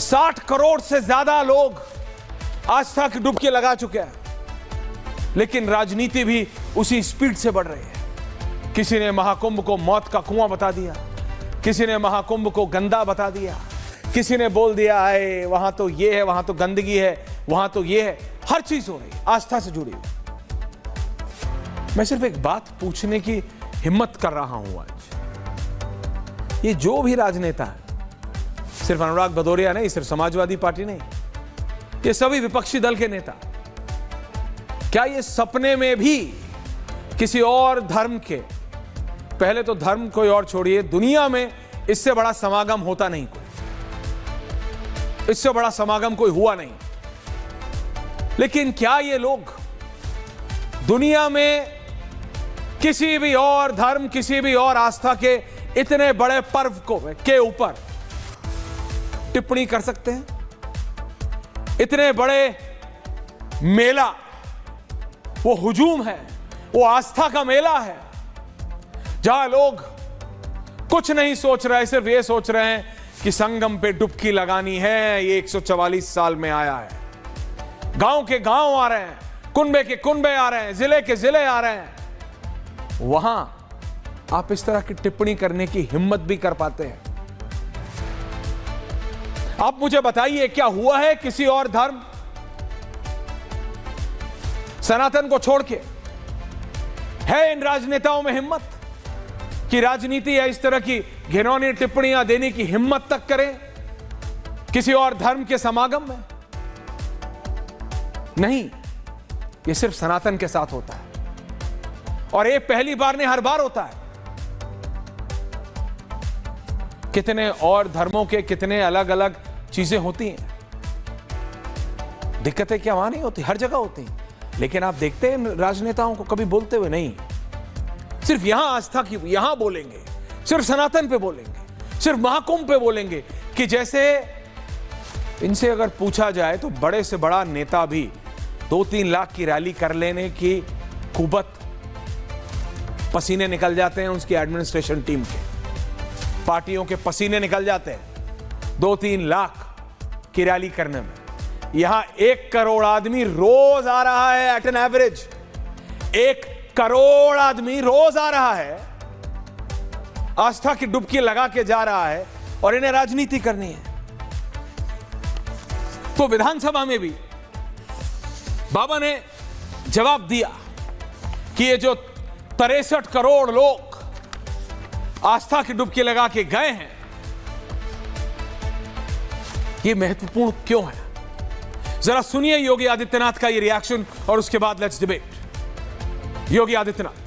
60 करोड़ से ज्यादा लोग आस्था की डुबकी लगा चुके हैं, लेकिन राजनीति भी उसी स्पीड से बढ़ रही है। किसी ने महाकुंभ को मौत का कुआं बता दिया, किसी ने महाकुंभ को गंदा बता दिया, किसी ने बोल दिया है वहां तो ये है, वहां तो गंदगी है, वहां तो ये है। हर चीज हो रही है आस्था से जुड़ी हुई। मैं सिर्फ एक बात पूछने की हिम्मत कर रहा हूं आज। ये जो भी राजनेता है, सिर्फ अनुराग भदौरिया नहीं, सिर्फ समाजवादी पार्टी नहीं, ये सभी विपक्षी दल के नेता, क्या ये सपने में भी किसी और धर्म के, पहले तो धर्म कोई और छोड़िए, दुनिया में इससे बड़ा समागम होता नहीं, कोई इससे बड़ा समागम कोई हुआ नहीं, लेकिन क्या ये लोग दुनिया में किसी भी और धर्म, किसी भी और आस्था के इतने बड़े पर्व को के ऊपर टिप्पणी कर सकते हैं? इतने बड़े मेला, वो हुजूम है, वो आस्था का मेला है, जहां लोग कुछ नहीं सोच रहे, सिर्फ ये सोच रहे हैं कि संगम पे डुबकी लगानी है। ये 144 साल में आया है। गांव के गांव आ रहे हैं, कुनबे के कुनबे आ रहे हैं, जिले के जिले आ रहे हैं। वहां आप इस तरह की टिप्पणी करने की हिम्मत भी कर पाते हैं? आप मुझे बताइए, क्या हुआ है किसी और धर्म, सनातन को छोड़ के? है इन राजनेताओं में हिम्मत कि राजनीति या इस तरह की घिनौनी टिप्पणियां देने की हिम्मत तक करें किसी और धर्म के समागम में? नहीं, ये सिर्फ सनातन के साथ होता है, और ये पहली बार नहीं, हर बार होता है। कितने और धर्मों के कितने अलग अलग चीजें होती हैं, दिक्कतें क्या वहां नहीं होती? हर जगह होती हैं, लेकिन आप देखते हैं राजनेताओं को कभी बोलते हुए नहीं। सिर्फ यहां आस्था की, यहां बोलेंगे, सिर्फ सनातन पे बोलेंगे, सिर्फ महाकुंभ पे बोलेंगे, कि जैसे इनसे अगर पूछा जाए तो बड़े से बड़ा नेता भी 2-3 लाख की रैली कर लेने की कुबत, पसीने निकल जाते हैं उसकी एडमिनिस्ट्रेशन टीम के, पार्टियों के पसीने निकल जाते हैं 2-3 लाख की रैली करने में। यहां 1 करोड़ आदमी रोज आ रहा है, एट एन एवरेज 1 करोड़ आदमी रोज आ रहा है, आस्था की डुबकी लगा के जा रहा है, और इन्हें राजनीति करनी है। तो विधानसभा में भी बाबा ने जवाब दिया कि ये जो 63 करोड़ लोग आस्था की डुबकी लगा के गए हैं, ये महत्वपूर्ण क्यों है? जरा सुनिए योगी आदित्यनाथ का ये रिएक्शन, और उसके बाद लेट्स डिबेट। योगी आदित्यनाथ।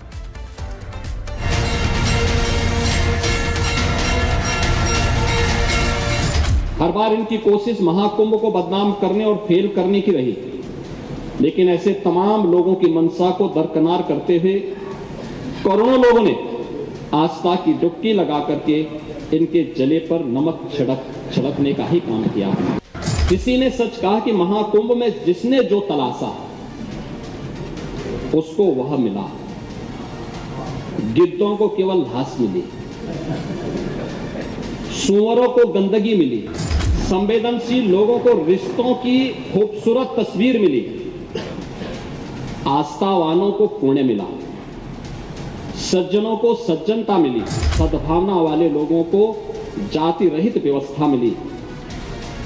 हर बार इनकी कोशिश महाकुंभ को बदनाम करने और फेल करने की रही, लेकिन ऐसे तमाम लोगों की मंशा को दरकिनार करते हुए करोड़ों लोगों ने आस्था की डुबकी लगा करके इनके जले पर नमक छिड़कने का ही काम किया। किसी ने सच कहा कि महाकुंभ में जिसने जो तलाशा उसको वह मिला। गिद्धों को केवल घास मिली, सुअरों को गंदगी मिली, संवेदनशील लोगों को रिश्तों की खूबसूरत तस्वीर मिली, आस्थावानों को पुण्य मिला, सज्जनों को सज्जनता मिली, सद्भावना वाले लोगों को जाति रहित व्यवस्था मिली,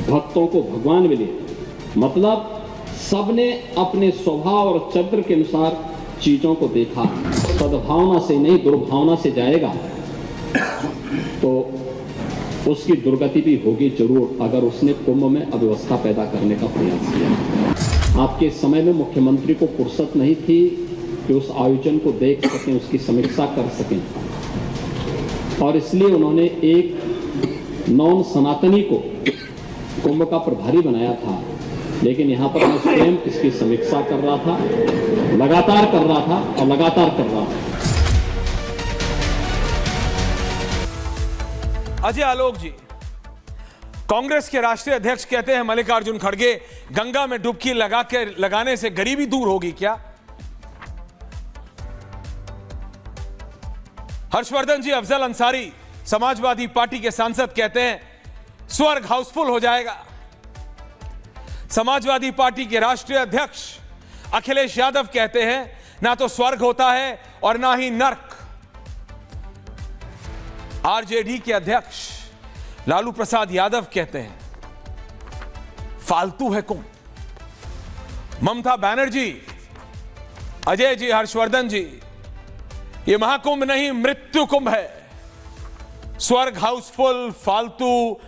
भक्तों को भगवान मिले। मतलब सबने अपने स्वभाव और चरित्र के अनुसार चीजों को देखा। सद्भावना से नहीं, दुर्भावना से जाएगा तो उसकी दुर्गति भी होगी जरूर, अगर उसने कुंभ में अव्यवस्था पैदा करने का प्रयास किया। आपके समय में मुख्यमंत्री को फुर्सत नहीं थी कि उस आयोजन को देख सकें, उसकी समीक्षा कर सकें, और इसलिए उन्होंने एक नॉन सनातनी को कुंभ का प्रभारी बनाया था। लेकिन यहां पर मैं स्वयं इसकी समीक्षा कर रहा था, लगातार कर रहा था और लगातार कर रहा था। अजय आलोक जी, कांग्रेस के राष्ट्रीय अध्यक्ष कहते हैं मल्लिकार्जुन खड़गे, गंगा में डुबकी लगाने से गरीबी दूर होगी क्या? हर्षवर्धन जी, अफजल अंसारी समाजवादी पार्टी के सांसद कहते हैं स्वर्ग हाउसफुल हो जाएगा। समाजवादी पार्टी के राष्ट्रीय अध्यक्ष अखिलेश यादव कहते हैं ना तो स्वर्ग होता है और ना ही नर्क। आरजेडी के अध्यक्ष लालू प्रसाद यादव कहते हैं फालतू है कुंभ। ममता बनर्जी, अजय जी, हर्षवर्धन जी, ये महाकुंभ नहीं मृत्यु कुंभ है। स्वर्ग हाउसफुल, फालतू,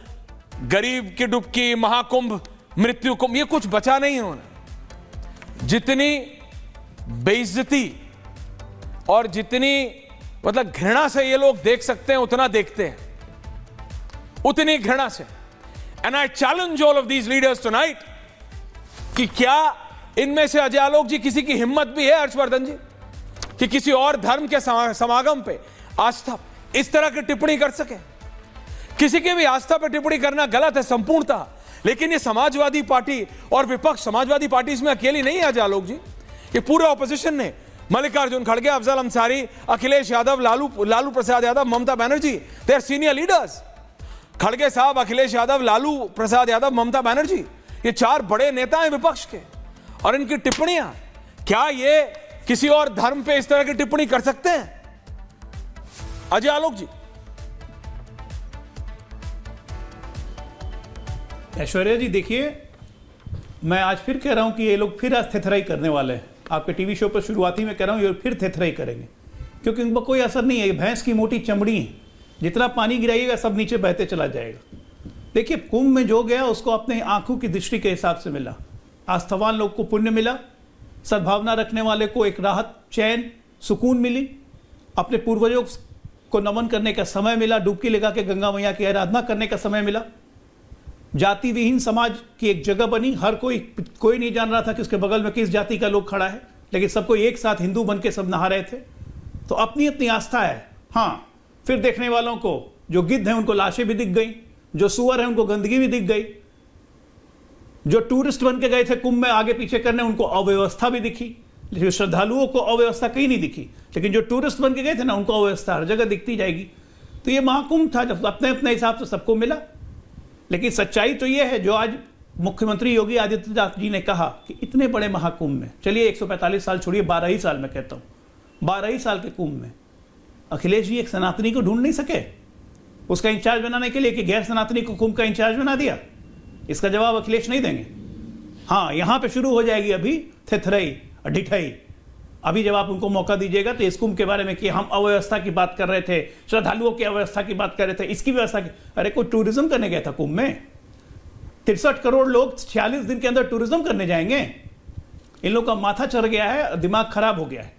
गरीब की डुबकी, महाकुंभ, मृत्यु कुंभ, ये कुछ बचा नहीं उन्होंने। जितनी बेइज्जती और जितनी मतलब घृणा से ये लोग देख सकते हैं उतना देखते हैं, उतनी घृणा से। And I challenge all of these leaders tonight कि क्या इनमें से अजय आलोक जी किसी की हिम्मत भी है, हर्षवर्धन जी, कि किसी और धर्म के समागम पे आस्था इस तरह की टिप्पणी कर सके? किसी की भी आस्था पर टिप्पणी करना गलत है संपूर्णतः, लेकिन ये समाजवादी पार्टी और विपक्ष, समाजवादी पार्टी इसमें अकेली नहीं है अजय आलोक जी, ये पूरे ऑपोजिशन ने, मल्लिकार्जुन खड़गे, Afzal Ansari, Akhilesh Yadav, Lalu Prasad Yadav, Mamata Banerjee, they are senior leaders. खड़गे साहब, अखिलेश यादव, लालू प्रसाद यादव, ममता बनर्जी, ये चार बड़े नेता हैं विपक्ष के, और इनकी टिप्पणियां, क्या ये किसी और धर्म पे इस तरह की टिप्पणी कर सकते हैं? अजय आलोक जी। ऐश्वर्या जी, देखिए, मैं आज फिर कह रहा हूं कि ये लोग फिर आज थेथराई करने वाले हैं। आपके टीवी शो पर शुरुआती में कह रहा हूं ये फिर थेथराई करेंगे, क्योंकि उनको कोई असर नहीं है। ये भैंस की मोटी चमड़ी है, जितना पानी गिराइएगा सब नीचे बहते चला जाएगा। देखिए, कुंभ में जो गया उसको अपने आंखों की दृष्टि के हिसाब से मिला। आस्थावान लोग को पुण्य मिला, सद्भावना रखने वाले को एक राहत, चैन, सुकून मिली, अपने पूर्वजों को नमन करने का समय मिला, डुबकी लगा के गंगा मैया की आराधना करने का समय मिला। जाति विहीन समाज की एक जगह बनी। हर कोई नहीं जान रहा था कि उसके बगल में किस जाति का लोग खड़ा है, लेकिन सबको एक साथ हिंदू बन के सब नहा रहे थे। तो अपनी अपनी आस्था है। हाँ, फिर देखने वालों को, जो गिद्ध हैं उनको लाशें भी दिख गई, जो सुअर हैं उनको गंदगी भी दिख गई, जो टूरिस्ट बन के गए थे कुंभ में आगे पीछे करने उनको अव्यवस्था भी दिखी। लेकिन श्रद्धालुओं को अव्यवस्था कहीं नहीं दिखी, लेकिन जो टूरिस्ट बन के गए थे ना उनको अव्यवस्था हर जगह दिखती जाएगी। तो ये महाकुंभ था, जब अपने अपने हिसाब से सबको मिला। लेकिन सच्चाई तो ये है, जो आज मुख्यमंत्री योगी आदित्यनाथ जी ने कहा कि इतने बड़े महाकुंभ में, चलिए 145 साल छोड़िए, 12 ही साल में कहता हूँ, 12 ही साल के कुंभ में अखिलेश जी एक सनातनी को ढूंढ नहीं सके उसका इंचार्ज बनाने के लिए, कि गैर सनातनी को कुंभ का इंचार्ज बना दिया? इसका जवाब अखिलेश नहीं देंगे। हाँ, यहां पे शुरू हो जाएगी अभी थेथराई, ढिठाई। अभी जब आप उनको मौका दीजिएगा तो इस कुंभ के बारे में कि हम अव्यवस्था की बात कर रहे थे, श्रद्धालुओं की अव्यवस्था की बात कर रहे थे, इसकी व्यवस्था की। अरे कोई टूरिज्म करने गया था कुंभ में? 63 करोड़ लोग 46 दिन के अंदर टूरिज्म करने जाएंगे? इन लोगों का माथा चढ़ गया है, दिमाग खराब हो गया है।